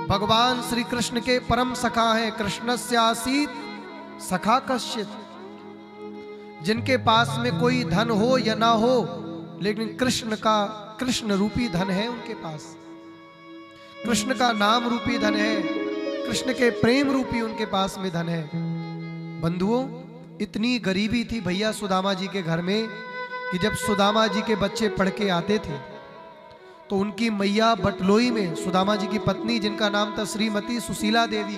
भगवान श्री कृष्ण के परम सखा हैं। कृष्णस्य आसीत सखा कश्चित, जिनके पास में कोई धन हो या ना हो, लेकिन कृष्ण रूपी धन है उनके पास। कृष्ण का नाम रूपी धन है, कृष्ण के प्रेम रूपी उनके पास में धन है। बंधुओं, इतनी गरीबी थी भैया सुदामा जी के घर में कि जब सुदामा जी के बच्चे पढ़ के आते थे तो उनकी मैया बटलोई में, सुदामा जी की पत्नी जिनका नाम था श्रीमती सुशीला देवी,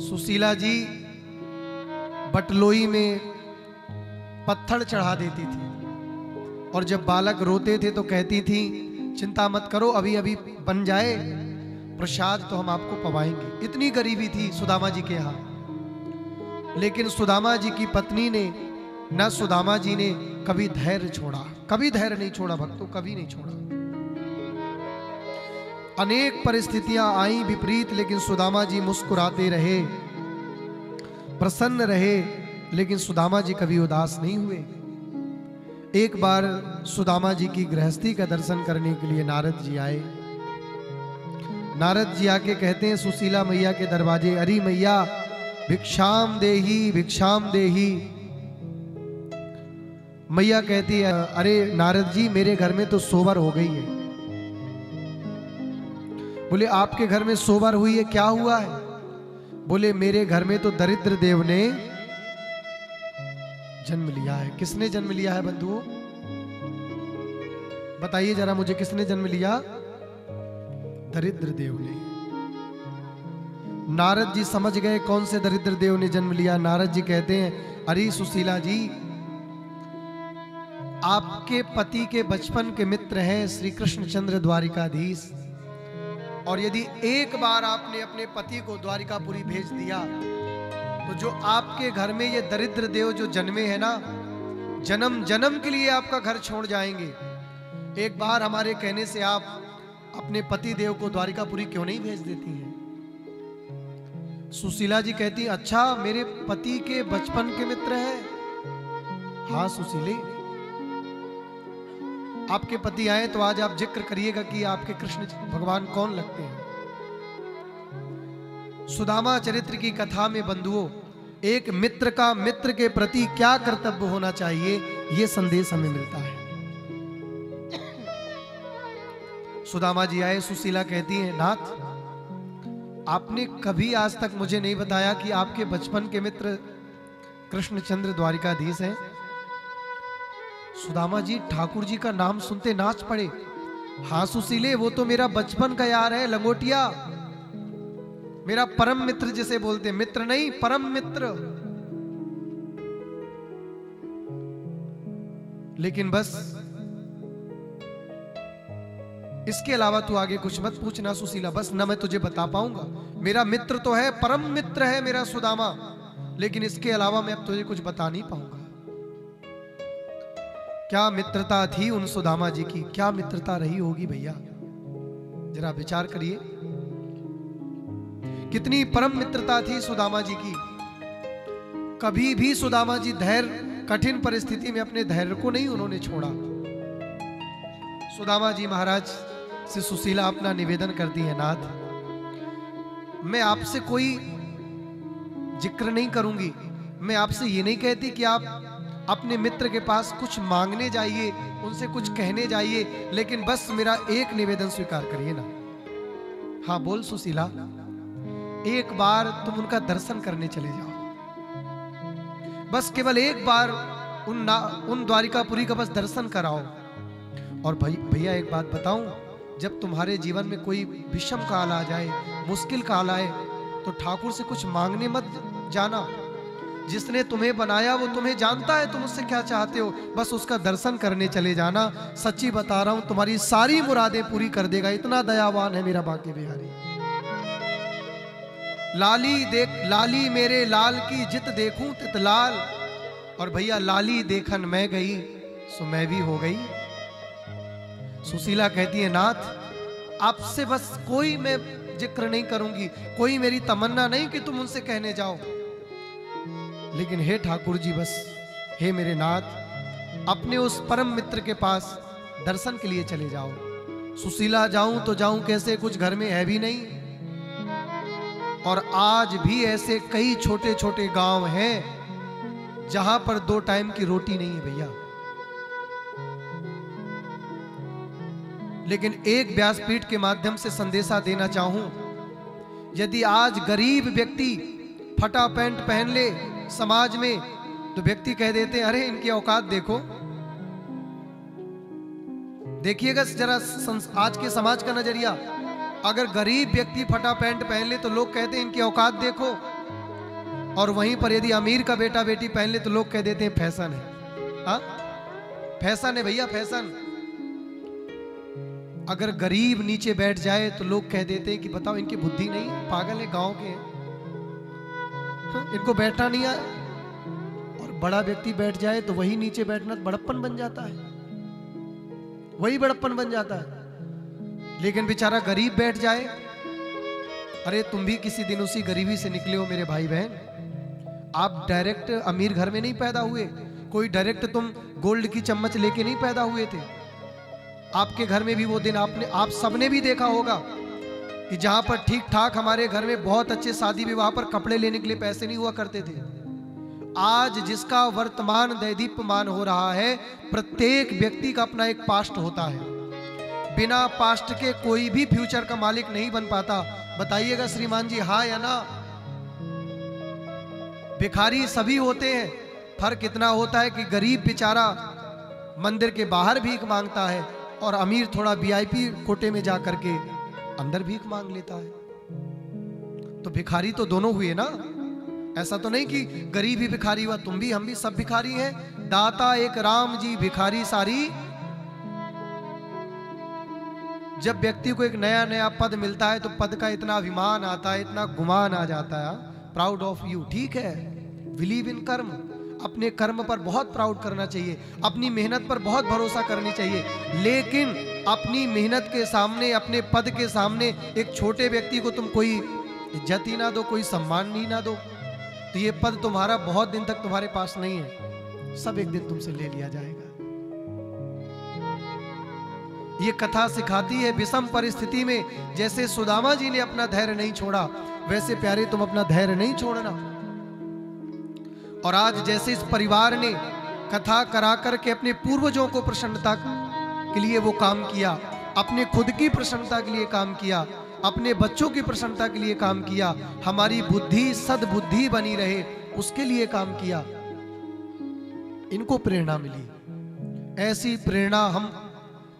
सुशीला जी बटलोई में पत्थर चढ़ा देती थी। और जब बालक रोते थे तो कहती थी, चिंता मत करो, अभी अभी बन जाए प्रसाद तो हम आपको पवाएंगे। इतनी गरीबी थी सुदामा जी के यहाँ। लेकिन सुदामा जी की पत्नी ने, न सुदामा जी ने कभी धैर्य छोड़ा, कभी धैर्य नहीं छोड़ा भक्तों, कभी नहीं छोड़ा। अनेक परिस्थितियां आई विपरीत, लेकिन सुदामा जी मुस्कुराते रहे, प्रसन्न रहे, लेकिन सुदामा जी कभी उदास नहीं हुए। एक बार सुदामा जी की गृहस्थी का दर्शन करने के लिए नारद जी आए। नारद जी आके कहते हैं सुशीला मैया के दरवाजे, अरे मैया भिक्षाम देही भिक्षाम देही। मैया कहती है, अरे नारद जी मेरे घर में तो सोबर हो गई है। बोले आपके घर में सोबर हुई है, क्या हुआ है? बोले मेरे घर में तो दरिद्र देव ने जन्म लिया है। किसने जन्म लिया है बंधुओं? बताइए जरा मुझे, किसने जन्म लिया? दरिद्र देव ने। नारद जी समझ गए कौन से दरिद्र देव ने जन्म लिया। नारद जी कहते हैं, अरे सुशीला जी, आपके पति के बचपन के मित्र हैं श्री कृष्णचंद्र द्वारिकाधीश, और यदि एक बार आपने अपने पति को द्वारिकापुरी भेज दिया तो जो आपके घर में ये दरिद्र देव जो जन्मे हैं ना, जन्म जन्म के लिए आपका घर छोड़ जाएंगे। एक बार हमारे कहने से आप अपने पति देव को द्वारिकापुरी क्यों नहीं भेज देती हैं? सुशीला जी कहती, अच्छा मेरे पति के बचपन के मित्र हैं। हाँ सुशीले, आपके पति आए तो आज आप जिक्र करिएगा कि आपके कृष्ण भगवान कौन लगते हैं। सुदामा चरित्र की कथा में बंधुओं, एक मित्र का मित्र के प्रति क्या कर्तव्य होना चाहिए, यह संदेश हमें मिलता है। सुदामा जी आए, सुशीला कहती है, नाथ आपने कभी आज तक मुझे नहीं बताया कि आपके बचपन के मित्र कृष्णचंद्र द्वारिकाधीश हैं। सुदामा जी ठाकुर जी का नाम सुनते नाच पड़े। हाँ सुशीले, वो तो मेरा बचपन का यार है, लंगोटिया, मेरा परम मित्र जिसे बोलते, मित्र नहीं परम मित्र। लेकिन बस इसके अलावा तू आगे कुछ मत पूछना सुशीला, बस न मैं तुझे बता पाऊंगा। मेरा मित्र तो है, परम मित्र है मेरा सुदामा, लेकिन इसके अलावा मैं अब तुझे कुछ बता नहीं पाऊंगा। क्या मित्रता थी उन सुदामा जी की, क्या मित्रता रही होगी भैया, जरा विचार करिए। कितनी परम मित्रता थी सुदामा जी की। कभी भी सुदामा जी धैर्य, कठिन परिस्थिति में अपने धैर्य को नहीं उन्होंने छोड़ा। सुदामा जी महाराज से सुशीला अपना निवेदन करती है, नाथ मैं आपसे कोई जिक्र नहीं करूंगी, मैं आपसे ये नहीं कहती कि आप अपने मित्र के पास कुछ मांगने जाइए, उनसे कुछ कहने जाइए, लेकिन बस मेरा एक निवेदन स्वीकार करिए ना। हाँ बोल सुशीला, एक बार तुम उनका दर्शन करने चले जाओ, बस केवल एक बार उन द्वारिकापुरी का बस दर्शन कराओ। और भैया एक बात बताऊं, जब तुम्हारे जीवन में कोई विषम काल आ जाए, मुश्किल काल आए, तो ठाकुर से कुछ मांगने मत जाना। जिसने तुम्हें बनाया वो तुम्हें जानता है तुम उससे क्या चाहते हो, बस उसका दर्शन करने चले जाना। सच्ची बता रहा हूं, तुम्हारी सारी मुरादें पूरी कर देगा, इतना दयावान है मेरा बांके बिहारी। लाली देख लाली मेरे लाल की जित देखूं तित लाल, और भैया लाली देखन मैं गई सो मैं भी हो गई। सुशीला कहती है, नाथ आपसे बस कोई मैं जिक्र नहीं करूंगी, कोई मेरी तमन्ना नहीं कि तुम उनसे कहने जाओ, लेकिन हे ठाकुर जी, बस हे मेरे नाथ, अपने उस परम मित्र के पास दर्शन के लिए चले जाओ। सुशीला जाऊं तो जाऊं कैसे, कुछ घर में है भी नहीं। और आज भी ऐसे कई छोटे छोटे गांव हैं जहां पर 2 टाइम की रोटी नहीं है भैया। लेकिन एक व्यासपीठ के माध्यम से संदेशा देना चाहूं, यदि आज गरीब व्यक्ति फटा पैंट पहन ले समाज में, तो व्यक्ति कह देते हैं अरे इनकी औकात देखो। देखिएगा जरा आज के समाज का नजरिया, अगर गरीब व्यक्ति फटा पैंट पहन ले तो लोग कहते हैं इनकी औकात देखो, और वहीं पर यदि अमीर का बेटा बेटी पहन ले तो लोग कह देते हैं फैशन है। हाँ, फैशन है भैया, फैशन। अगर गरीब नीचे बैठ जाए तो लोग कह देते हैं कि बताओ इनकी बुद्धि नहीं, पागल है, गांव के हैं, इनको बैठना नहीं आया। और बड़ा व्यक्ति बैठ जाए तो वही नीचे बैठना बड़प्पन बन जाता है, वही बड़प्पन बन जाता है। लेकिन बेचारा गरीब बैठ जाए, अरे तुम भी किसी दिन उसी गरीबी से निकले हो मेरे भाई बहन। आप डायरेक्ट अमीर घर में नहीं पैदा हुए, कोई डायरेक्ट तुम गोल्ड की चम्मच लेके नहीं पैदा हुए थे। आपके घर में भी वो दिन आप सबने भी देखा होगा कि जहां पर ठीक ठाक हमारे घर में बहुत अच्छे शादी विवाह पर कपड़े लेने के लिए पैसे नहीं हुआ करते थे। आज जिसका वर्तमान दैदीप्यमान हो रहा है, प्रत्येक व्यक्ति का अपना एक पास्ट होता है। बिना पास्ट के कोई भी फ्यूचर का मालिक नहीं बन पाता। बताइएगा श्रीमान जी, हाँ या ना? भिखारी सभी होते हैं, फर्क इतना होता है कि गरीब बेचारा मंदिर के बाहर भीख मांगता है और अमीर थोड़ा वीआईपी कोटे में जा करके अंदर भीख मांग लेता है। तो भिखारी तो दोनों हुए ना, ऐसा तो नहीं कि गरीब ही भिखारी हुआ, तुम भी हम भी सब भिखारी हैं। दाता एक राम जी भिखारी सारी। जब व्यक्ति को एक नया नया पद मिलता है तो पद का इतना अभिमान आता है, इतना गुमान आ जाता है, प्राउड ऑफ यू। ठीक है, बिलीव इन कर्म, अपने कर्म पर बहुत प्राउड करना चाहिए, अपनी मेहनत पर बहुत भरोसा करनी चाहिए। लेकिन अपनी मेहनत के सामने, अपने पद के सामने एक छोटे व्यक्ति को तुम कोई इज्जत ही ना दो, कोई सम्मान ही ना दो, तो ये पद तुम्हारा बहुत दिन तक तुम्हारे पास नहीं है, सब एक दिन तुमसे ले लिया जाएगा। ये कथा सिखाती है विषम परिस्थिति में जैसे सुदामा जी ने अपना धैर्य नहीं छोड़ा, वैसे प्यारे तुम अपना धैर्य नहीं छोड़ना। और आज जैसे इस परिवार ने कथा करा करके अपने पूर्वजों को प्रसन्नता के लिए वो काम किया, अपने खुद की प्रसन्नता के लिए काम किया, अपने बच्चों की प्रसन्नता के लिए काम किया, हमारी बुद्धि सद्बुद्धि बनी रहे उसके लिए काम किया, इनको प्रेरणा मिली। ऐसी प्रेरणा हम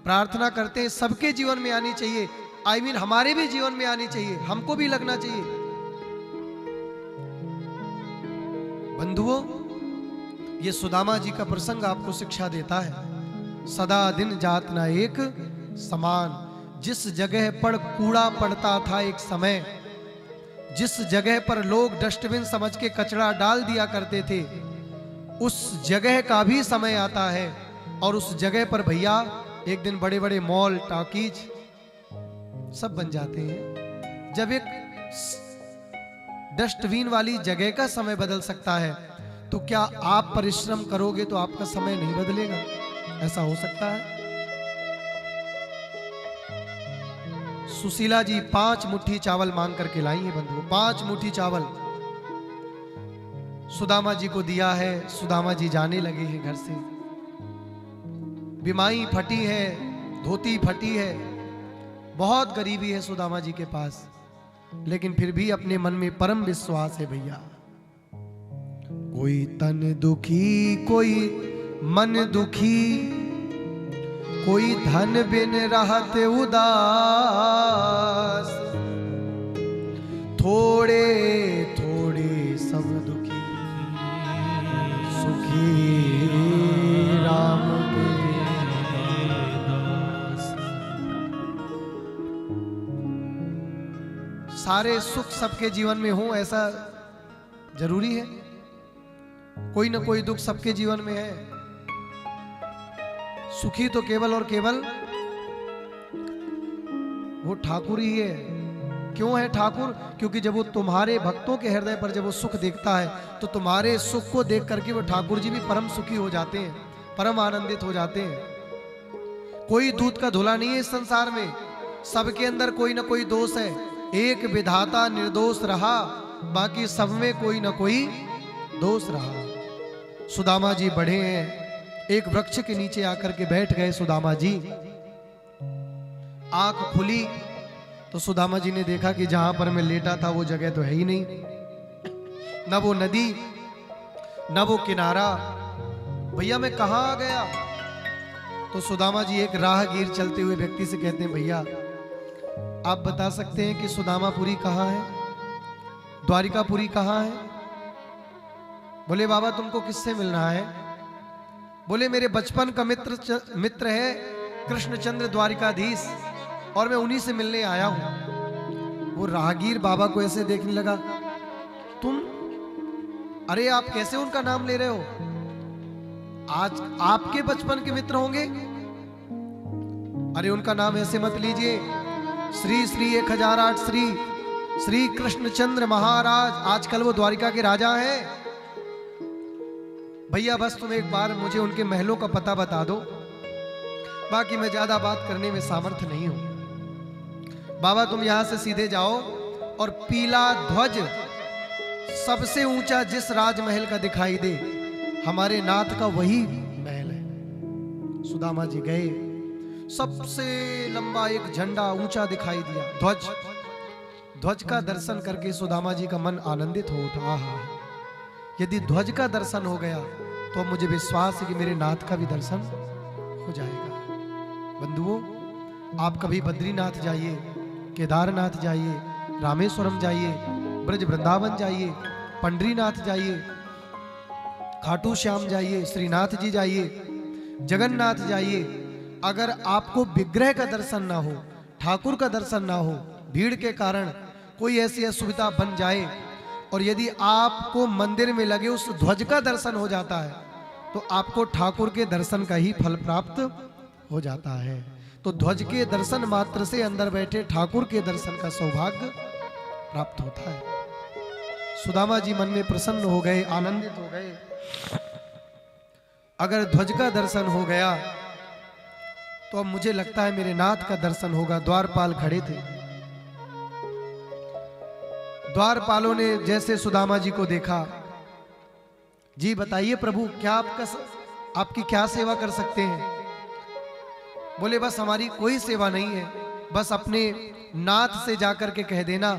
प्रार्थना करते हैं सबके जीवन में आनी चाहिए। I mean, हमारे भी जीवन में आनी चाहिए, हमको भी लगना चाहिए। बंधुओं, ये सुदामा जी का प्रसंग आपको शिक्षा देता है, सदा दिन जात ना एक समान। जिस जगह पर कूड़ा पड़ता था एक समय, जिस जगह पर लोग डस्टबिन समझ के कचरा डाल दिया करते थे, उस जगह का भी समय आता है। और उस जगह पर भैया एक दिन बड़े बड़े मॉल, टॉकीज सब बन जाते हैं। जब एक डस्टबिन वाली जगह का समय बदल सकता है, तो क्या आप परिश्रम करोगे तो आपका समय नहीं बदलेगा? ऐसा हो सकता है? सुशीला जी 5 मुट्ठी चावल मांग करके लाई है बंधुओं, 5 मुट्ठी चावल सुदामा जी को दिया है। सुदामा जी जाने लगे हैं घर से, बिमाई फटी है, धोती फटी है, बहुत गरीबी है सुदामा जी के पास, लेकिन फिर भी अपने मन में परम विश्वास है भैया। कोई तन दुखी, कोई मन दुखी, कोई धन बिन रहत उदास, थोड़े थोड़े सब दुखी, सुखी राम के दास। सारे सुख सबके जीवन में हो ऐसा जरूरी है? कोई ना कोई दुख सबके जीवन में है। सुखी तो केवल और केवल वो ठाकुर ही है। क्यों है ठाकुर? क्योंकि जब वो तुम्हारे भक्तों के हृदय पर जब वो सुख देखता है, तो तुम्हारे सुख को देख करके वो ठाकुर जी भी परम सुखी हो जाते हैं, परम आनंदित हो जाते हैं। कोई दूध का धुला नहीं है इस संसार में, सबके अंदर कोई ना कोई दोष है। एक विधाता निर्दोष रहा, बाकी सब में कोई ना कोई दोष रहा। सुदामा जी बढ़े हैं, एक वृक्ष के नीचे आकर के बैठ गए सुदामा जी। आंख खुली तो सुदामा जी ने देखा कि जहां पर मैं लेटा था वो जगह तो है ही नहीं, न वो नदी न वो किनारा। भैया मैं कहां आ गया? तो सुदामा जी एक राहगीर चलते हुए व्यक्ति से कहते हैं, भैया आप बता सकते हैं कि सुदामापुरी कहाँ है, द्वारिकापुरी कहाँ है? बोले बाबा तुमको किससे मिलना है? बोले मेरे बचपन का मित्र है कृष्णचंद्र द्वारिकाधीश, और मैं उन्हीं से मिलने आया हूं। वो राहगीर बाबा को ऐसे देखने लगा, तुम, अरे आप कैसे उनका नाम ले रहे हो? आज आपके बचपन के मित्र होंगे? अरे उनका नाम ऐसे मत लीजिए, श्री श्री 1008 श्री कृष्णचंद्र महाराज, आजकल वो द्वारिका के राजा हैं। भैया बस तुम एक बार मुझे उनके महलों का पता बता दो, बाकी मैं ज्यादा बात करने में सामर्थ्य नहीं हूं। बाबा तुम यहां से सीधे जाओ और पीला ध्वज सबसे ऊंचा जिस राजमहल का दिखाई दे, हमारे नाथ का वही महल है। सुदामा जी गए, सबसे लंबा एक झंडा ऊंचा दिखाई दिया, ध्वज का दर्शन करके सुदामा जी का मन आनंदित हो उठा। यदि ध्वज का दर्शन हो गया तो मुझे विश्वास है कि मेरे नाथ का भी दर्शन हो जाएगा। बंधुओं, आप कभी बद्रीनाथ जाइए, केदारनाथ जाइए, रामेश्वरम जाइए, ब्रज वृंदावन जाइए, पंडरीनाथ जाइए, खाटू श्याम जाइए, श्रीनाथ जी जाइए, जगन्नाथ जाइए। अगर आपको विग्रह का दर्शन ना हो, ठाकुर का दर्शन ना हो, भीड़ के कारण कोई ऐसी असुविधा बन जाए, और यदि आपको मंदिर में लगे उस ध्वज का दर्शन हो जाता है, तो आपको ठाकुर के दर्शन का ही फल प्राप्त हो जाता है। तो ध्वज के दर्शन मात्र से अंदर बैठे ठाकुर के दर्शन का सौभाग्य प्राप्त होता है। सुदामा जी मन में प्रसन्न हो गए, आनंदित हो गए। अगर ध्वज का दर्शन हो गया तो अब मुझे लगता है मेरे नाथ का दर्शन होगा। द्वारपाल खड़े थे, द्वारपालों ने जैसे सुदामा जी को देखा, जी बताइए प्रभु क्या आपकी क्या सेवा कर सकते हैं? बोले बस हमारी कोई सेवा नहीं है, बस अपने नाथ से जाकर के कह देना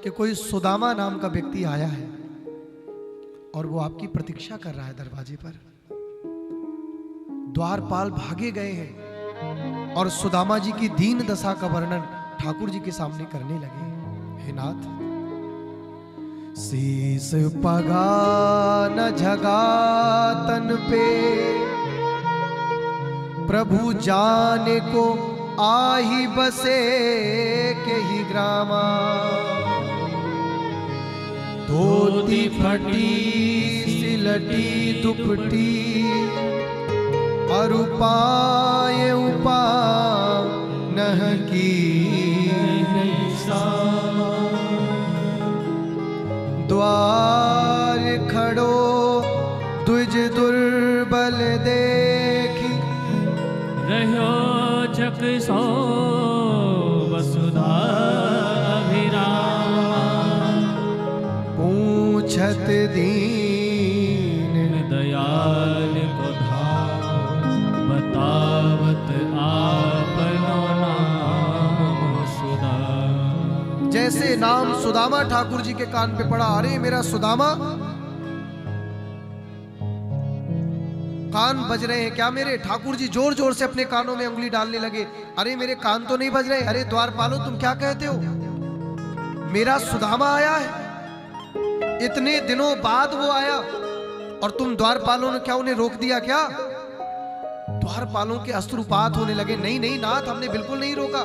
कि कोई सुदामा नाम का व्यक्ति आया है और वो आपकी प्रतीक्षा कर रहा है दरवाजे पर। द्वारपाल भागे गए हैं और सुदामा जी की दीन दशा का वर्णन ठाकुर जी के सामने करने लगे। हे नाथ, शीस पगा न झगा तन पे, प्रभु जाने को आही बसे के ही ग्रामा। धोती फटी सिलटी दुपटी, और उपाय उपा नह की द्वार खड़ो द्विज दुर्बल देखी, रहो जग सो वसुधा अभिरामा। पूछत दीन दयाल को धाम, बतावत आपनो नाम सुधा। जैसे नाम सुदामा ठाकुर जी के कान पे पड़ा, अरे मेरा सुदामा, कान बज रहे हैं क्या मेरे? ठाकुर जी जोर जोर से अपने कानों में उंगली डालने लगे। अरे मेरे कान तो नहीं बज रहे। अरे द्वारपालो तुम क्या कहते हो? मेरा सुदामा आया है, इतने दिनों बाद वो आया और तुम द्वारपालों ने क्या उन्हें रोक दिया क्या? द्वारपालों के अश्रुपात होने लगे। नहीं नहीं नाथ, हमने बिल्कुल नहीं रोका,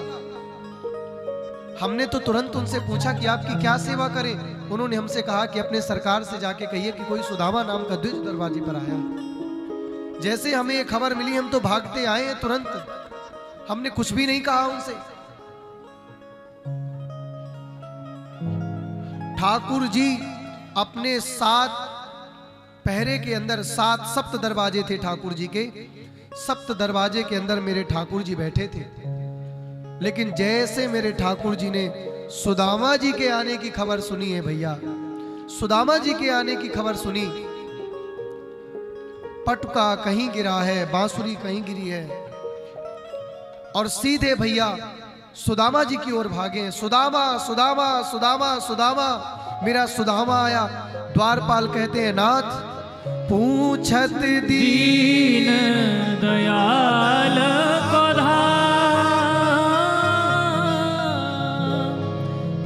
हमने तो तुरंत उनसे पूछा कि आपकी क्या सेवा करें। उन्होंने हमसे कहा कि अपने सरकार से जाके कहिए कि कोई सुदामा नाम का द्विज दरवाजे पर आया। जैसे हमें ये खबर मिली हम तो भागते आए हैं तुरंत, हमने कुछ भी नहीं कहा उनसे। ठाकुर जी अपने 7 पहरे के अंदर 7 सप्त दरवाजे थे ठाकुर जी के, सप्त दरवाजे के अंदर मेरे ठाकुर जी बैठे थे, लेकिन जैसे मेरे ठाकुर जी ने सुदामा जी के आने की खबर सुनी है भैया, सुदामा जी के आने की खबर सुनी, पटका कहीं गिरा है, बांसुरी कहीं गिरी है, और सीधे भैया सुदामा जी की ओर भागे। सुदामा सुदामा सुदामा सुदामा, मेरा सुदामा आया। द्वारपाल कहते हैं, नाथ पूछत दीन दयाल को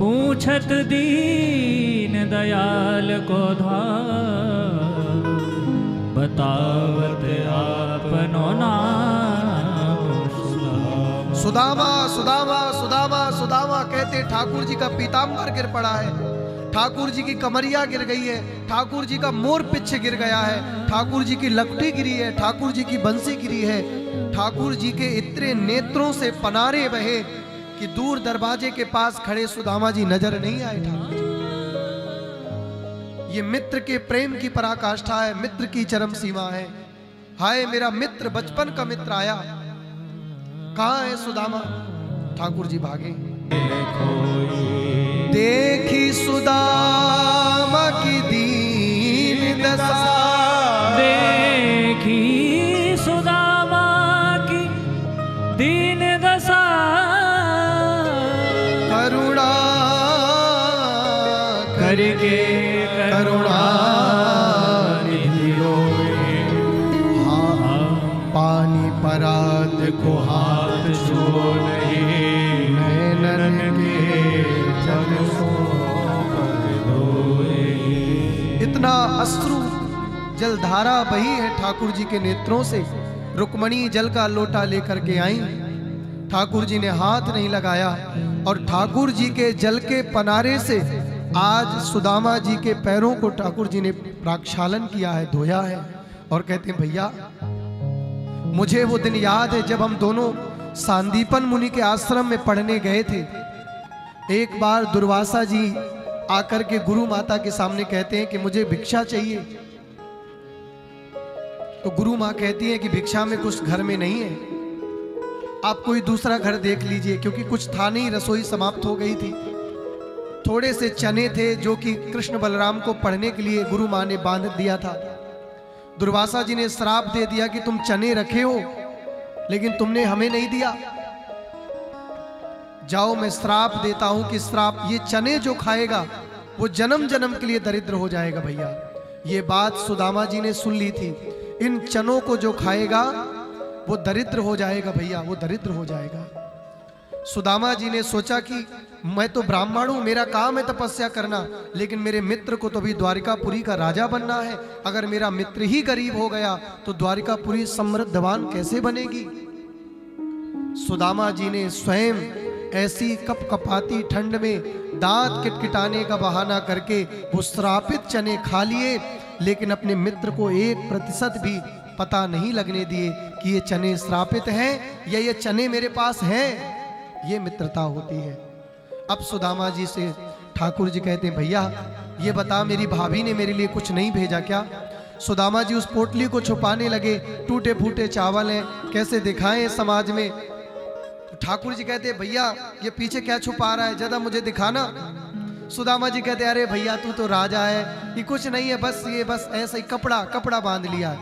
पूछत दीन दयाल को बतावत आपनो नाम। सुदामा सुदामा सुदामा सुदामा कहते ठाकुर जी का पीताम्बर गिर पड़ा है, ठाकुर जी की कमरिया गिर गई है, ठाकुर जी का मोर पीछे गिर गया है, ठाकुर जी की लकड़ी गिरी है, ठाकुर जी की बंसी गिरी है। ठाकुर जी के इतने नेत्रों से पनारे बहे कि दूर दरवाजे के पास खड़े सुदामा जी नजर नहीं आए ठाकुर जी। ये मित्र के प्रेम की पराकाष्ठा है, मित्र की चरम सीमा है। हाय मेरा मित्र, बचपन का मित्र आया, कहाँ है सुदामा? ठाकुर जी भागे। देखी सुदामा की दीन दशा, देखी सुदामा की दीन दशा, करुणा करके करुणा निधि रोए। हाँ पानी परात को हाथ छो नहीं, नैनन के जल सो पर धोए। इतना अश्रु जलधारा बही है ठाकुर जी के नेत्रों से। रुक्मणी जल का लोटा लेकर के आई, ठाकुर जी ने हाथ नहीं लगाया, और ठाकुर जी के जल के पनारे से आज सुदामा जी के पैरों को ठाकुर जी ने प्रक्षालन किया है, धोया है। और कहते हैं, भैया मुझे वो दिन याद है जब हम दोनों सांदीपन मुनि के आश्रम में पढ़ने गए थे। एक बार दुर्वासा जी आकर के गुरु माता के सामने कहते हैं कि मुझे भिक्षा चाहिए। तो गुरु माँ कहती है कि भिक्षा में कुछ घर में नहीं है, आप कोई दूसरा घर देख लीजिए, क्योंकि कुछ था नहीं, रसोई समाप्त हो गई थी। थोड़े से चने थे जो कि कृष्ण बलराम को पढ़ने के लिए गुरु माँ ने बांध दिया था। दुर्वासा जी ने श्राप दे दिया कि तुम चने रखे हो लेकिन तुमने हमें नहीं दिया, जाओ मैं श्राप देता हूं कि श्राप, ये चने जो खाएगा वो जन्म जन्म के लिए दरिद्र हो जाएगा। भैया ये बात सुदामा जी ने सुन ली थी, इन चनों को जो खाएगा वो दरिद्र हो जाएगा। भैया वो दरिद्र हो जाएगा। सुदामा जी ने सोचा कि मैं तो ब्राह्मण हूं, मेरा काम है तपस्या करना, लेकिन मेरे मित्र को तो भी द्वारिकापुरी का राजा बनना है। अगर मेरा मित्र ही गरीब हो गया तो द्वारिकापुरी समृद्धवान कैसे बनेगी? सुदामा जी ने स्वयं ऐसी कपकपाती ठंड में दांत किटकिटाने का बहाना करके वो श्रापित चने खा लिए, लेकिन अपने मित्र को 1% भी पता नहीं लगने दिए कि ये चने श्रापित हैं या ये चने मेरे पास हैं। ये मित्रता होती है। अब सुदामा जी से ठाकुर जी कहते हैं, भैया ये बता, मेरी भाभी ने मेरे लिए कुछ नहीं भेजा क्या? सुदामा जी उस पोटली को छुपाने लगे, टूटे फूटे चावल हैं, कैसे दिखाएं समाज में। ठाकुर जी कहते, भैया ये पीछे क्या छुपा रहा है, ज्यादा मुझे दिखाना। सुदामा जी कहते, अरे भैया तू तो राजा है, ये कुछ नहीं है, बस ये बस ऐसा ही कपड़ा बांध लिया।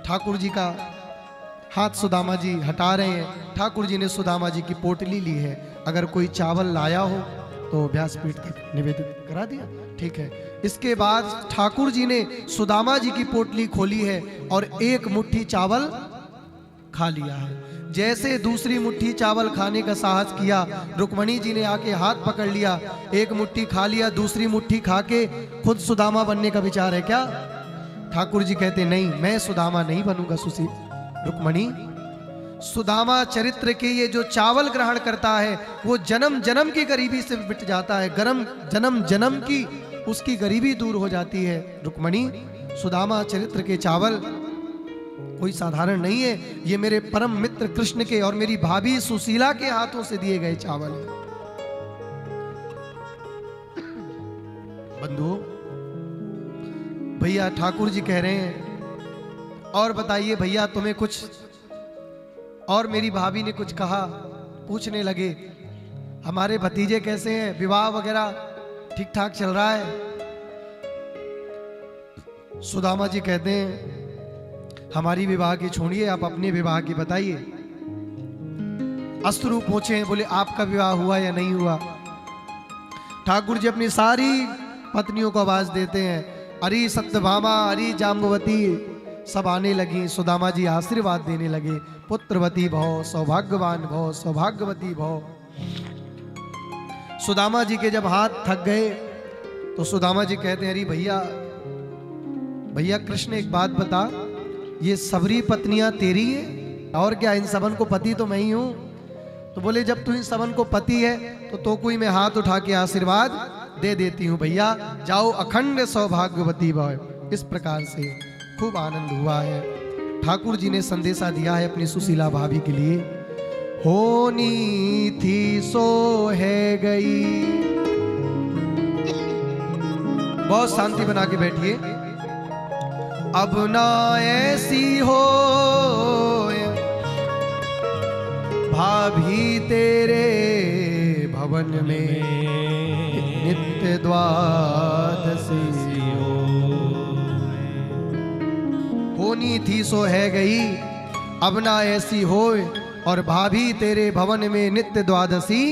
ठाकुर जी का हाथ सुदामा जी हटा रहे हैं। ठाकुर जी ने सुदामा जी की पोटली ली है, अगर कोई चावल लाया हो तो व्यासपीठ तक निवेदित करा दिया, ठीक है। इसके बाद ठाकुर जी ने सुदामा जी की पोटली खोली है और एक मुट्ठी चावल खा लिया है। जैसे दूसरी मुट्ठी चावल खाने का साहस किया, रुक्मणी जी ने आके हाथ पकड़ लिया, एक मुट्ठी खा लिया, दूसरी मुट्ठी खा के खुद सुदामा बनने का विचार है क्या? ठाकुर जी कहते, नहीं, मैं सुदामा नहीं बनूंगा। रुक्मणी, सुदामा चरित्र के ये जो चावल ग्रहण करता है वो जन्म जन्म की गरीबी से मिट जाता है, जन्म जन्म की उसकी गरीबी दूर हो जाती है। रुक्मणी, सुदामा चरित्र के चावल कोई साधारण नहीं है, ये मेरे परम मित्र कृष्ण के और मेरी भाभी सुशीला के हाथों से दिए गए चावल हैं। बंधु भैया ठाकुर जी कह रहे हैं, और बताइए भैया तुम्हें कुछ, और मेरी भाभी ने कुछ कहा, पूछने लगे हमारे भतीजे कैसे हैं, विवाह वगैरह ठीक ठाक चल रहा है। सुदामा जी कहते हैं हमारी विवाह की छोड़िए, आप अपने विवाह की बताइए। अश्रु पूछे हैं, बोले आपका विवाह हुआ या नहीं हुआ। ठाकुर जी अपनी सारी पत्नियों को आवाज देते हैं, अरे सत्यभामा, अरे जाम्बवती, सब आने लगी। सुदामा जी आशीर्वाद देने लगे, पुत्रवती भव, सौभाग्यवान भव, सौभाग्यवती भव। सुदामा जी के जब हाथ थक गए तो सुदामा जी कहते हैं, अरे भैया भैया कृष्ण एक बात बता, ये सबरी पत्नियां तेरी हैं और क्या, इन सबन को पति तो मैं ही हूं। तो बोले जब तू इन सबन को पति है तो कोई मैं हाथ उठा के आशीर्वाद दे देती हूं, भैया जाओ अखंड सौभाग्यवती भव। इस प्रकार से खूब आनंद हुआ है। ठाकुर जी ने संदेशा दिया है अपनी सुशीला भाभी के लिए, होनी थी सो है गई। बहुत शांति बना के बैठिए। अब ना ऐसी हो भाभी तेरे भवन में नित्य द्वादशी हो। होनी थी सो है गई, अब ना ऐसी होए, और भाभी तेरे भवन में नित्य द्वादशी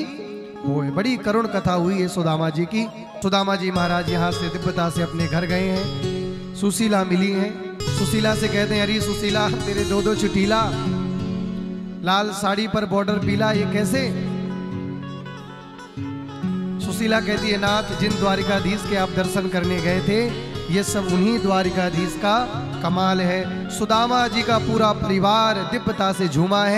होए। बड़ी करुण कथा हुई है सुदामा जी की। सुदामा जी महाराज यहाँ से दिव्यता से अपने घर गए हैं, सुशीला मिली है। सुशीला से कहते हैं, अरे सुशीला तेरे दो दो चुटीला, लाल साड़ी पर बॉर्डर पीला, ये कैसे। सुशीला कहती है, नाथ जिन द्वारिकाधीश के आप दर्शन करने गए थे, ये सब उन्हीं द्वारिकाधीश का कमाल है। सुदामा जी का पूरा परिवार दिव्यता से झूमा है।